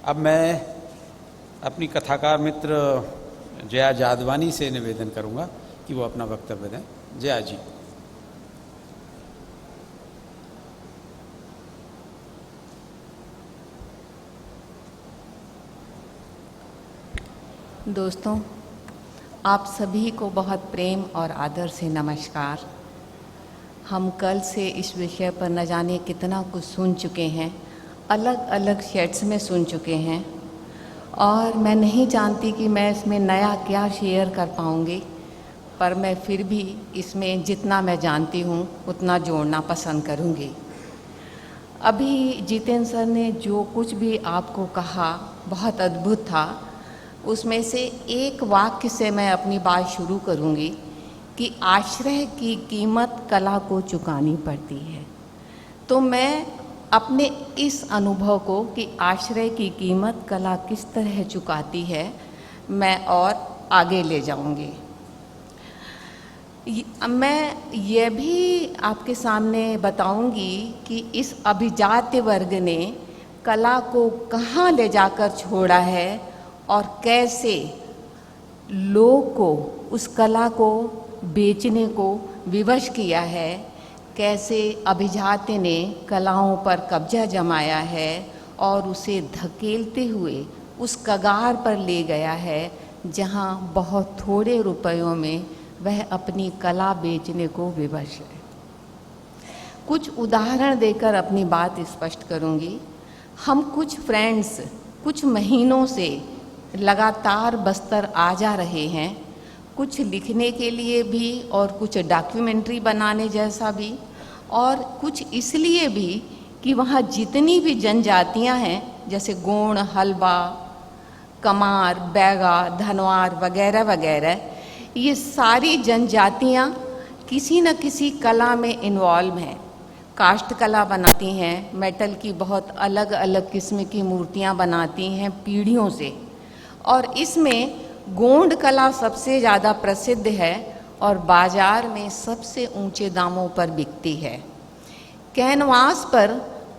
अब मैं अपनी कथाकार मित्र जया जादवानी से निवेदन करूंगा कि वो अपना वक्तव्य दें। जया जी। दोस्तों, आप सभी को बहुत प्रेम और आदर से नमस्कार। हम कल से इस विषय पर न जाने कितना कुछ सुन चुके हैं, अलग अलग शेड्स में सुन चुके हैं, और मैं नहीं जानती कि मैं इसमें नया क्या शेयर कर पाऊँगी, पर मैं फिर भी इसमें जितना मैं जानती हूँ उतना जोड़ना पसंद करूँगी। अभी जितेंद्र सर ने जो कुछ भी आपको कहा बहुत अद्भुत था। उसमें से एक वाक्य से मैं अपनी बात शुरू करूँगी कि आश्रय की कीमत कला को चुकानी पड़ती है। तो मैं अपने इस अनुभव को कि आश्रय की कीमत कला किस तरह चुकाती है, मैं और आगे ले जाऊँगी। मैं ये भी आपके सामने बताऊँगी कि इस अभिजात्य वर्ग ने कला को कहाँ ले जाकर छोड़ा है और कैसे लोग को उस कला को बेचने को विवश किया है, कैसे अभिजात्य ने कलाओं पर कब्जा जमाया है और उसे धकेलते हुए उस कगार पर ले गया है जहां बहुत थोड़े रुपयों में वह अपनी कला बेचने को विवश है। कुछ उदाहरण देकर अपनी बात स्पष्ट करूंगी। हम कुछ फ्रेंड्स कुछ महीनों से लगातार बस्तर आ जा रहे हैं, कुछ लिखने के लिए भी और कुछ डॉक्यूमेंट्री बनाने जैसा भी, और कुछ इसलिए भी कि वहाँ जितनी भी जनजातियाँ हैं जैसे गोंड, हलवा, कमार, बैगा, धनवार वगैरह वगैरह, ये सारी जनजातियाँ किसी न किसी कला में इन्वॉल्व हैं। काष्ठ कला बनाती हैं, मेटल की बहुत अलग अलग किस्म की मूर्तियाँ बनाती हैं पीढ़ियों से, और इसमें गोंड कला सबसे ज़्यादा प्रसिद्ध है और बाज़ार में सबसे ऊंचे दामों पर बिकती है। कैनवास पर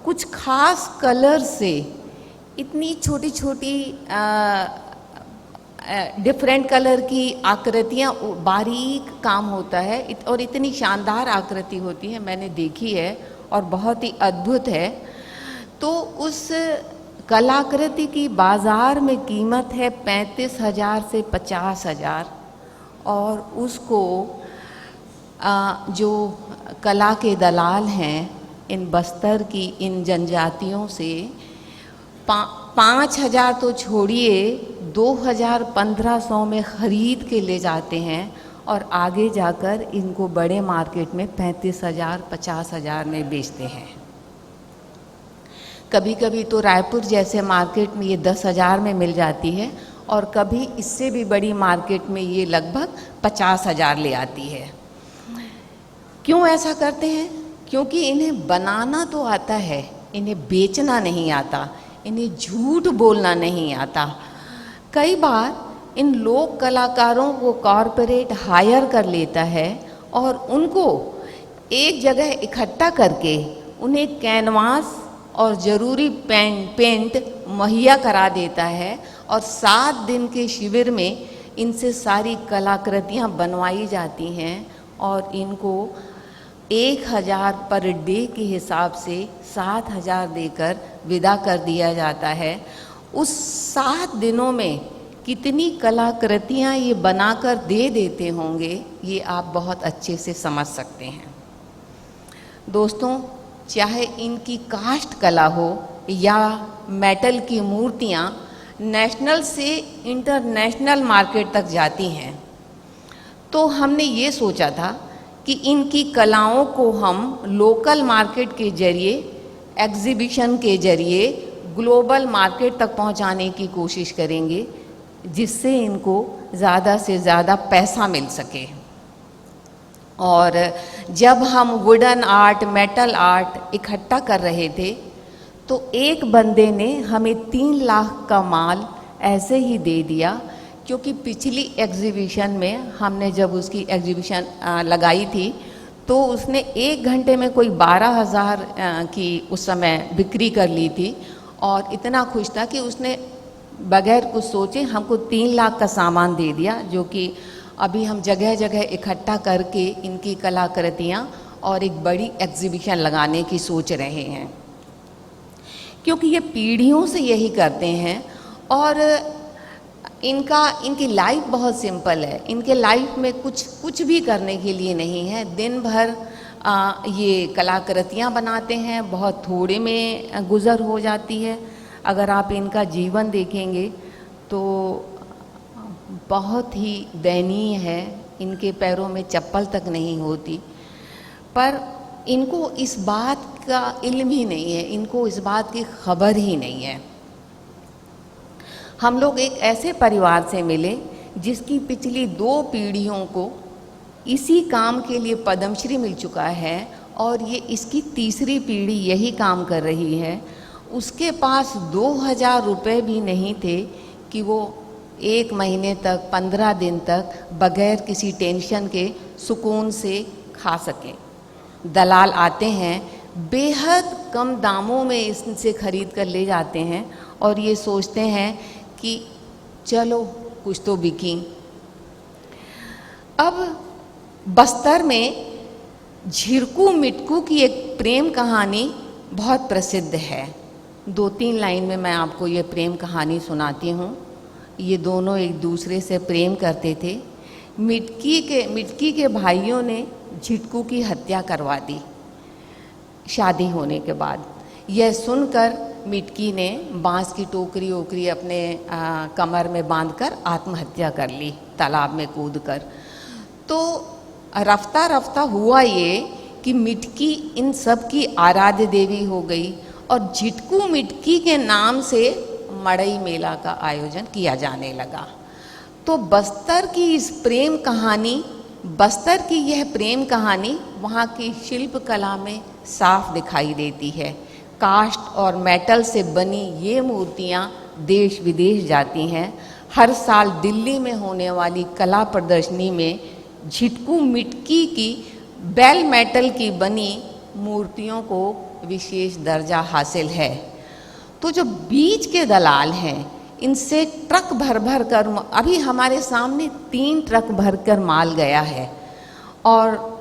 कुछ खास कलर से इतनी छोटी छोटी डिफरेंट कलर की आकृतियाँ, बारीक काम होता है और इतनी शानदार आकृति होती है, मैंने देखी है और बहुत ही अद्भुत है। तो उस कलाकृति की बाज़ार में कीमत है 35,000 से 50,000, और उसको जो कला के दलाल हैं इन बस्तर की इन जनजातियों से 5,000 तो छोड़िए 2,000-1,500 में ख़रीद के ले जाते हैं और आगे जाकर इनको बड़े मार्केट में 35,000-50,000 में बेचते हैं। कभी कभी तो रायपुर जैसे मार्केट में ये 10,000 में मिल जाती है और कभी इससे भी बड़ी मार्केट में ये लगभग 50,000 ले आती है। क्यों ऐसा करते हैं? क्योंकि इन्हें बनाना तो आता है, इन्हें बेचना नहीं आता, इन्हें झूठ बोलना नहीं आता। कई बार इन लोक कलाकारों को कॉरपोरेट हायर कर लेता है और उनको एक जगह इकट्ठा करके उन्हें कैनवास और ज़रूरी पेंट मुहैया करा देता है और 7 दिन के शिविर में इनसे सारी कलाकृतियाँ बनवाई जाती हैं और इनको 1,000 पर डे के हिसाब से 7,000 देकर विदा कर दिया जाता है। उस 7 दिनों में कितनी कलाकृतियाँ ये बनाकर दे देते होंगे, ये आप बहुत अच्छे से समझ सकते हैं। दोस्तों, चाहे इनकी काष्ठ कला हो या मेटल की मूर्तियाँ नेशनल से इंटरनेशनल मार्केट तक जाती हैं, तो हमने ये सोचा था कि इनकी कलाओं को हम लोकल मार्केट के जरिए, एग्जीबिशन के जरिए ग्लोबल मार्केट तक पहुंचाने की कोशिश करेंगे, जिससे इनको ज़्यादा से ज़्यादा पैसा मिल सके। और जब हम वुडन आर्ट, मेटल आर्ट इकट्ठा कर रहे थे तो एक बंदे ने हमें 3 लाख का माल ऐसे ही दे दिया, क्योंकि पिछली एग्जीबिशन में हमने जब उसकी एग्जीबिशन लगाई थी तो उसने 1 घंटे में कोई 12,000 की उस समय बिक्री कर ली थी और इतना खुश था कि उसने बगैर कुछ सोचे हमको 3 लाख का सामान दे दिया, जो कि अभी हम जगह जगह इकट्ठा करके इनकी कलाकृतियाँ और एक बड़ी एग्जीबिशन लगाने की सोच रहे हैं, क्योंकि ये पीढ़ियों से यही करते हैं। और इनकी लाइफ बहुत सिंपल है। इनके लाइफ में कुछ भी करने के लिए नहीं है। दिन भर ये कलाकृतियाँ बनाते हैं, बहुत थोड़े में गुज़र हो जाती है। अगर आप इनका जीवन देखेंगे तो बहुत ही दयनीय है। इनके पैरों में चप्पल तक नहीं होती, पर इनको इस बात का इल्म ही नहीं है, इनको इस बात की खबर ही नहीं है। हम लोग एक ऐसे परिवार से मिले जिसकी पिछली 2 पीढ़ियों को इसी काम के लिए पद्मश्री मिल चुका है, और ये इसकी तीसरी पीढ़ी यही काम कर रही है। उसके पास 2000 रुपये भी नहीं थे कि वो 1 महीने तक, 15 दिन तक बगैर किसी टेंशन के सुकून से खा सके। दलाल आते हैं, बेहद कम दामों में इनसे खरीद कर ले जाते हैं और ये सोचते हैं कि चलो कुछ तो बिकी। अब बस्तर में झिरकू मिटकू की एक प्रेम कहानी बहुत प्रसिद्ध है। 2-3 लाइन में मैं आपको ये प्रेम कहानी सुनाती हूँ। ये दोनों एक दूसरे से प्रेम करते थे। मिटकी के भाइयों ने झिटकू की हत्या करवा दी शादी होने के बाद। यह सुनकर मिटकी ने बांस की टोकरी ओकरी अपने कमर में बांधकर आत्महत्या कर ली, तालाब में कूदकर। तो रफ्ता रफ्ता हुआ ये कि मिटकी इन सब की आराध्य देवी हो गई और झिटकू मिटकी के नाम से मड़ई मेला का आयोजन किया जाने लगा। तो बस्तर की यह प्रेम कहानी वहाँ की शिल्प कला में साफ दिखाई देती है। कास्ट और मेटल से बनी ये मूर्तियाँ देश विदेश जाती हैं। हर साल दिल्ली में होने वाली कला प्रदर्शनी में झिटकू मिटकी की बेल मेटल की बनी मूर्तियों को विशेष दर्जा हासिल है। तो जो बीच के दलाल हैं, इनसे ट्रक भर भर कर, अभी हमारे सामने 3 ट्रक भर कर माल गया है और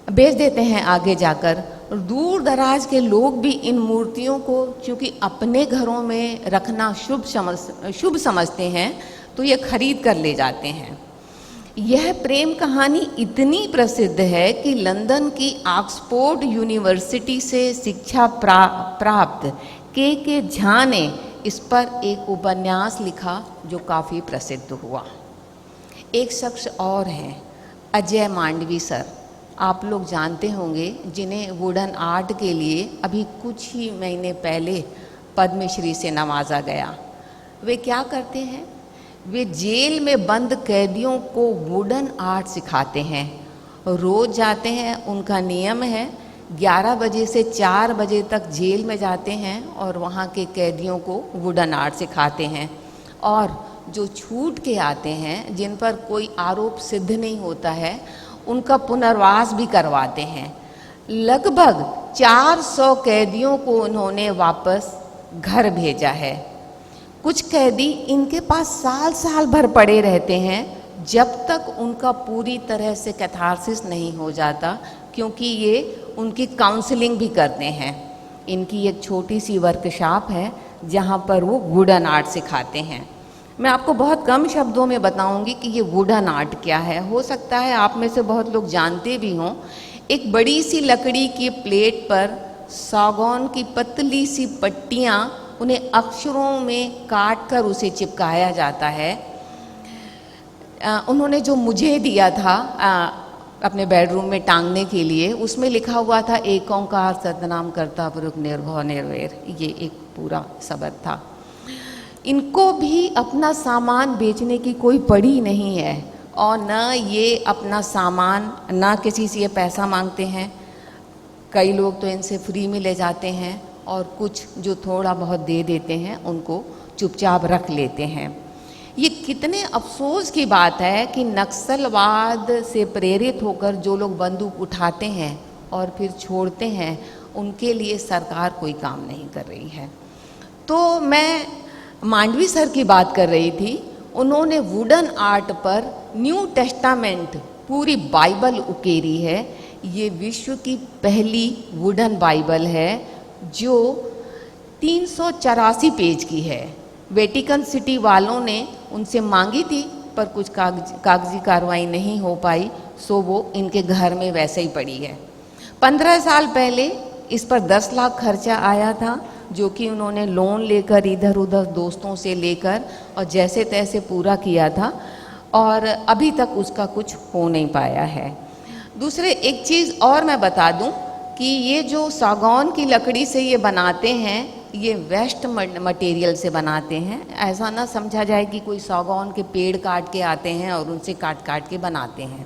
बेच देते हैं आगे जाकर। दूर दराज के लोग भी इन मूर्तियों को चूँकि अपने घरों में रखना शुभ समझते हैं, तो ये खरीद कर ले जाते हैं। यह प्रेम कहानी इतनी प्रसिद्ध है कि लंदन की ऑक्सफोर्ड यूनिवर्सिटी से शिक्षा प्राप्त के झा ने इस पर एक उपन्यास लिखा जो काफ़ी प्रसिद्ध हुआ। एक शख्स और हैं, अजय मांडवी सर, आप लोग जानते होंगे, जिन्हें वुडन आर्ट के लिए अभी कुछ ही महीने पहले पद्मश्री से नवाजा गया। वे क्या करते हैं? वे जेल में बंद कैदियों को वुडन आर्ट सिखाते हैं। रोज़ जाते हैं, उनका नियम है 11 बजे से 4 बजे तक जेल में जाते हैं और वहाँ के कैदियों को वुडन आर्ट सिखाते हैं। और जो छूट के आते हैं, जिन पर कोई आरोप सिद्ध नहीं होता है, उनका पुनर्वास भी करवाते हैं। लगभग 400 कैदियों को उन्होंने वापस घर भेजा है। कुछ कैदी इनके पास साल भर पड़े रहते हैं जब तक उनका पूरी तरह से कैथारसिस नहीं हो जाता, क्योंकि ये उनकी काउंसलिंग भी करते हैं। इनकी एक छोटी सी वर्कशॉप है जहाँ पर वो वुडन आर्ट सिखाते हैं। मैं आपको बहुत कम शब्दों में बताऊंगी कि ये वुडन आर्ट क्या है। हो सकता है आप में से बहुत लोग जानते भी हों। एक बड़ी सी लकड़ी की प्लेट पर सागौन की पतली सी पट्टियाँ, उन्हें अक्षरों में काट कर उसे चिपकाया जाता है। उन्होंने जो मुझे दिया था अपने बेडरूम में टांगने के लिए, उसमें लिखा हुआ था एक ओंकार सतनाम करता पुरुष निर्भव निर्वैर। ये एक पूरा शब्द था। इनको भी अपना सामान बेचने की कोई पड़ी नहीं है और न ये अपना सामान, न किसी से ये पैसा मांगते हैं। कई लोग तो इनसे फ्री में ले जाते हैं और कुछ जो थोड़ा बहुत दे देते हैं उनको चुपचाप रख लेते हैं। ये कितने अफसोस की बात है कि नक्सलवाद से प्रेरित होकर जो लोग बंदूक उठाते हैं और फिर छोड़ते हैं, उनके लिए सरकार कोई काम नहीं कर रही है। तो मैं मांडवी सर की बात कर रही थी, उन्होंने वुडन आर्ट पर न्यू टेस्टामेंट पूरी बाइबल उकेरी है। ये विश्व की पहली वुडन बाइबल है जो 384 पेज की है। वेटिकन सिटी वालों ने उनसे मांगी थी पर कुछ कागजी कार्रवाई नहीं हो पाई, सो वो इनके घर में वैसे ही पड़ी है। 15 साल पहले इस पर 10 लाख खर्चा आया था, जो कि उन्होंने लोन लेकर इधर उधर दोस्तों से लेकर और जैसे तैसे पूरा किया था, और अभी तक उसका कुछ हो नहीं पाया है। दूसरे एक चीज़ और मैं बता दूं कि ये जो सागौन की लकड़ी से ये बनाते हैं, ये वेस्ट मटेरियल से बनाते हैं। ऐसा ना समझा जाए कि कोई सागौन के पेड़ काट के आते हैं और उनसे काट काट के बनाते हैं।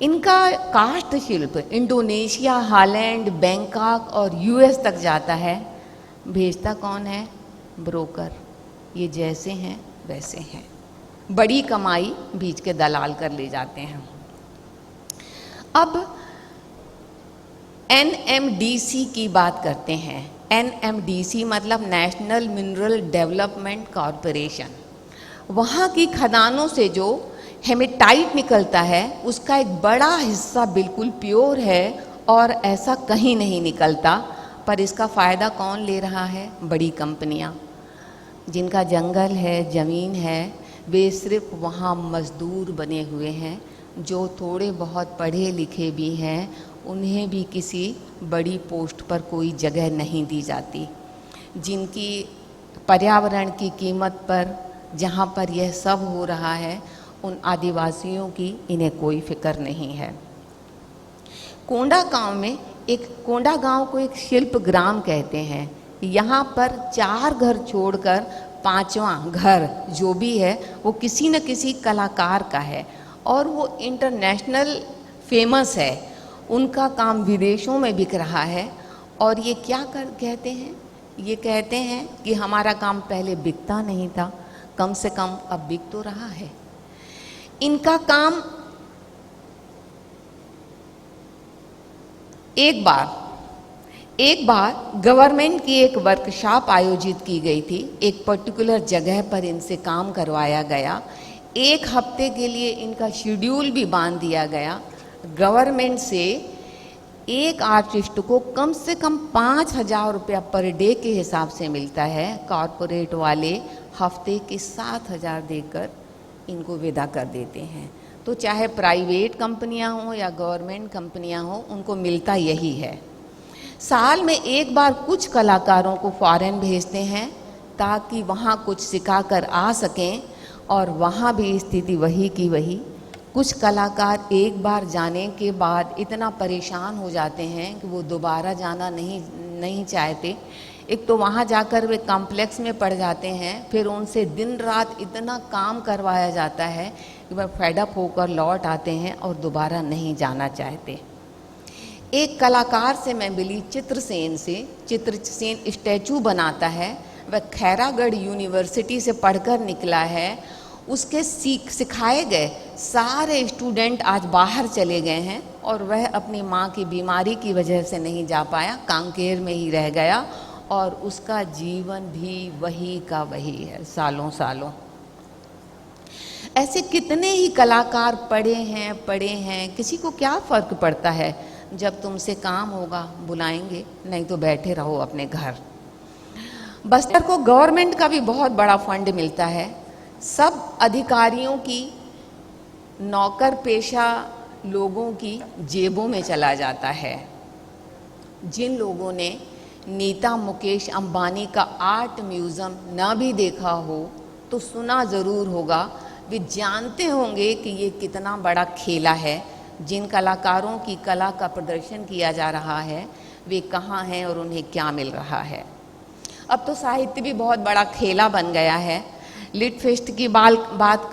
इनका काष्ठ शिल्प इंडोनेशिया, हालैंड, बैंकॉक और यूएस तक जाता है। भेजता कौन है? ब्रोकर। ये जैसे हैं वैसे हैं, बड़ी कमाई बीच के दलाल कर ले जाते हैं। अब NMDC की बात करते हैं। NMDC मतलब नेशनल मिनरल डेवलपमेंट कॉरपोरेशन। वहाँ की खदानों से जो हेमेटाइट निकलता है उसका एक बड़ा हिस्सा बिल्कुल प्योर है और ऐसा कहीं नहीं निकलता, पर इसका फ़ायदा कौन ले रहा है? बड़ी कंपनियाँ। जिनका जंगल है, ज़मीन है, वे सिर्फ वहाँ मज़दूर बने हुए हैं। जो थोड़े बहुत पढ़े लिखे भी हैं उन्हें भी किसी बड़ी पोस्ट पर कोई जगह नहीं दी जाती। जिनकी पर्यावरण की कीमत पर, जहाँ पर यह सब हो रहा है, उन आदिवासियों की इन्हें कोई फिक्र नहीं है। कोंडा गांव को एक शिल्प ग्राम कहते हैं। यहाँ पर 4 घर छोड़कर 5वां घर जो भी है वो किसी न किसी कलाकार का है और वो इंटरनेशनल फेमस है। उनका काम विदेशों में बिक रहा है और ये क्या कहते हैं? ये कहते हैं कि हमारा काम पहले बिकता नहीं था, कम से कम अब बिक तो रहा है। इनका काम एक बार गवर्नमेंट की एक वर्कशॉप आयोजित की गई थी। एक पर्टिकुलर जगह पर इनसे काम करवाया गया। 1 हफ्ते के लिए इनका शेड्यूल भी बांध दिया गया। गवर्नमेंट से एक आर्टिस्ट को कम से कम 5,000 रुपया पर डे के हिसाब से मिलता है। कॉरपोरेट वाले हफ्ते के 7,000 देकर इनको विदा कर देते हैं। तो चाहे प्राइवेट कंपनियां हों या गवर्नमेंट कंपनियां हों, उनको मिलता यही है। साल में एक बार कुछ कलाकारों को फॉरेन भेजते हैं ताकि वहाँ कुछ सिखा कर आ सकें, और वहाँ भी स्थिति वही की वही। कुछ कलाकार एक बार जाने के बाद इतना परेशान हो जाते हैं कि वो दोबारा जाना नहीं चाहते। एक तो वहाँ जाकर वे कॉम्प्लेक्स में पड़ जाते हैं, फिर उनसे दिन रात इतना काम करवाया जाता है कि वह फेडअप होकर लौट आते हैं और दोबारा नहीं जाना चाहते। एक कलाकार से मैं मिली, चित्रसेन स्टैचू बनाता है। वह खैरागढ़ यूनिवर्सिटी से पढ़कर निकला है। उसके सिखाए गए सारे स्टूडेंट आज बाहर चले गए हैं और वह अपनी माँ की बीमारी की वजह से नहीं जा पाया, कांकेर में ही रह गया और उसका जीवन भी वही का वही है, सालों सालों। ऐसे कितने ही कलाकार पढ़े हैं, किसी को क्या फ़र्क पड़ता है? जब तुमसे काम होगा बुलाएंगे, नहीं तो बैठे रहो अपने घर। बस्तर को गवर्नमेंट का भी बहुत बड़ा फंड मिलता है। सब अधिकारियों की, नौकर पेशा लोगों की जेबों में चला जाता है। जिन लोगों ने नीता मुकेश अंबानी का आर्ट म्यूज़ियम ना भी देखा हो तो सुना ज़रूर होगा, वे जानते होंगे कि ये कितना बड़ा खेला है। जिन कलाकारों की कला का प्रदर्शन किया जा रहा है वे कहाँ हैं और उन्हें क्या मिल रहा है। अब तो साहित्य भी बहुत बड़ा खेला बन गया है। लिट फेस्ट की बात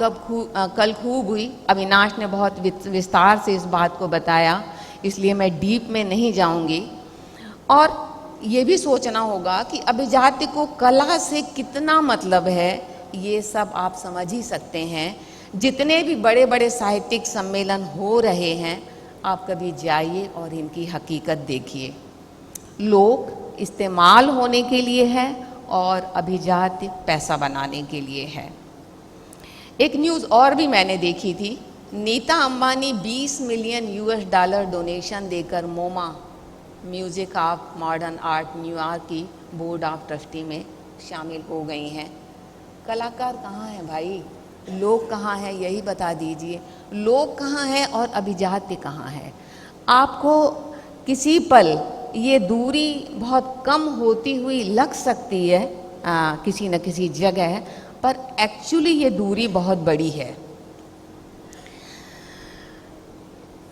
कल खूब हुई। अविनाश ने बहुत विस्तार से इस बात को बताया, इसलिए मैं डीप में नहीं जाऊंगी। और ये भी सोचना होगा कि अभिजात्य को कला से कितना मतलब है, ये सब आप समझ ही सकते हैं। जितने भी बड़े बड़े साहित्यिक सम्मेलन हो रहे हैं, आप कभी जाइए और इनकी हकीकत देखिए। लोग इस्तेमाल होने के लिए है और अभिजात्य पैसा बनाने के लिए है। एक न्यूज़ और भी मैंने देखी थी, Nita Ambani 20 million $US donation देकर MoMA museum of modern art न्यूयॉर्क की बोर्ड ऑफ ट्रस्टी में शामिल हो गई हैं। कलाकार कहाँ हैं भाई? लोग कहाँ हैं, यही बता दीजिए। लोग कहाँ हैं और अभिजात्य कहाँ है? आपको किसी पल ये दूरी बहुत कम होती हुई लग सकती है किसी न किसी जगह, पर एक्चुअली ये दूरी बहुत बड़ी है।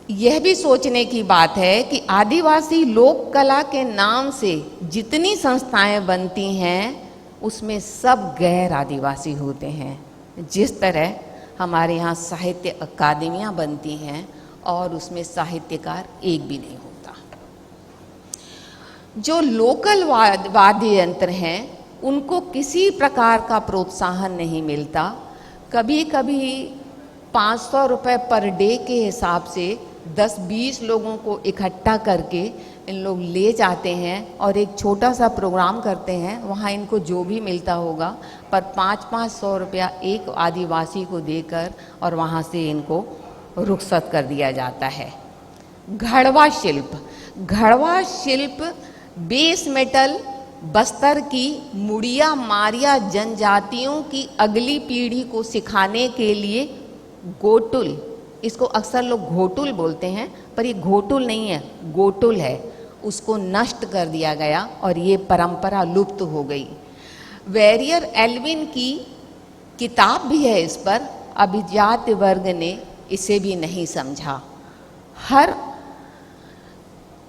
यह भी सोचने की बात है कि आदिवासी लोक कला के नाम से जितनी संस्थाएं बनती हैं उसमें सब गैर आदिवासी होते हैं। जिस तरह हमारे यहाँ साहित्य अकादमियाँ बनती हैं और उसमें साहित्यकार एक भी नहीं होता। जो लोकल वाद्य यंत्र हैं उनको किसी प्रकार का प्रोत्साहन नहीं मिलता। कभी कभी 500 रुपये पर डे के हिसाब से 10-20 लोगों को इकट्ठा करके इन लोग ले जाते हैं और एक छोटा सा प्रोग्राम करते हैं। वहाँ इनको जो भी मिलता होगा, पर 500-500 रुपया एक आदिवासी को देकर और वहाँ से इनको रुखसत कर दिया जाता है। घड़वा शिल्प बेस मेटल बस्तर की मुड़िया मारिया जनजातियों की अगली पीढ़ी को सिखाने के लिए गोटुल, इसको अक्सर लोग घोटुल बोलते हैं, पर ये घोटुल नहीं है, गोटुल है, उसको नष्ट कर दिया गया और ये परंपरा लुप्त हो गई। वेरियर एल्विन की किताब भी है इस पर, अभिजात वर्ग ने इसे भी नहीं समझा।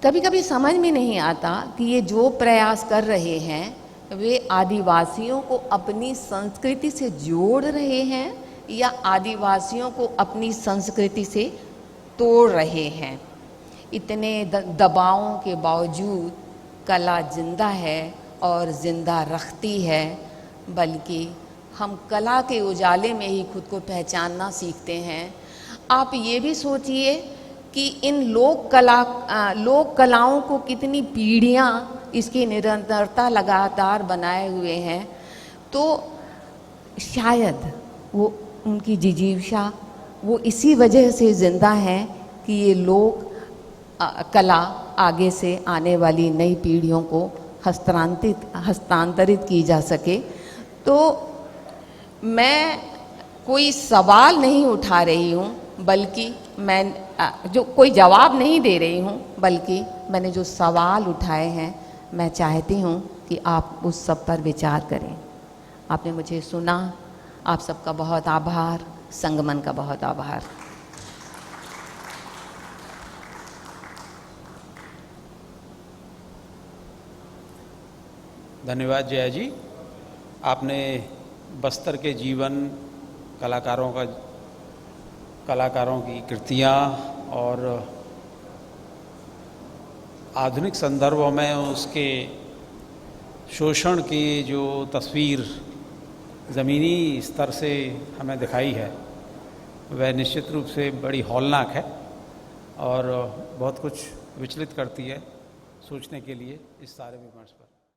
कभी कभी समझ में नहीं आता कि ये जो प्रयास कर रहे हैं वे आदिवासियों को अपनी संस्कृति से जोड़ रहे हैं या आदिवासियों को अपनी संस्कृति से तोड़ रहे हैं। इतने दबावों के बावजूद कला जिंदा है और जिंदा रखती है, बल्कि हम कला के उजाले में ही खुद को पहचानना सीखते हैं। आप ये भी सोचिए कि इन लोक कलाओं को कितनी पीढ़ियाँ इसकी निरंतरता लगातार बनाए हुए हैं, तो शायद वो उनकी जिजीविका वो इसी वजह से ज़िंदा है कि ये लोक कला आगे से आने वाली नई पीढ़ियों को हस्तांतरित की जा सके। तो मैं कोई सवाल नहीं उठा रही हूँ, बल्कि मैं जो कोई जवाब नहीं दे रही हूँ, बल्कि मैंने जो सवाल उठाए हैं मैं चाहती हूँ कि आप उस सब पर विचार करें। आपने मुझे सुना, आप सबका बहुत आभार, संगमन का बहुत आभार। धन्यवाद जया जी। आपने बस्तर के जीवन, कलाकारों की कृतियाँ और आधुनिक संदर्भों में उसके शोषण की जो तस्वीर ज़मीनी स्तर से हमें दिखाई है, वह निश्चित रूप से बड़ी हौलनाक है और बहुत कुछ विचलित करती है सोचने के लिए इस सारे विमर्श पर।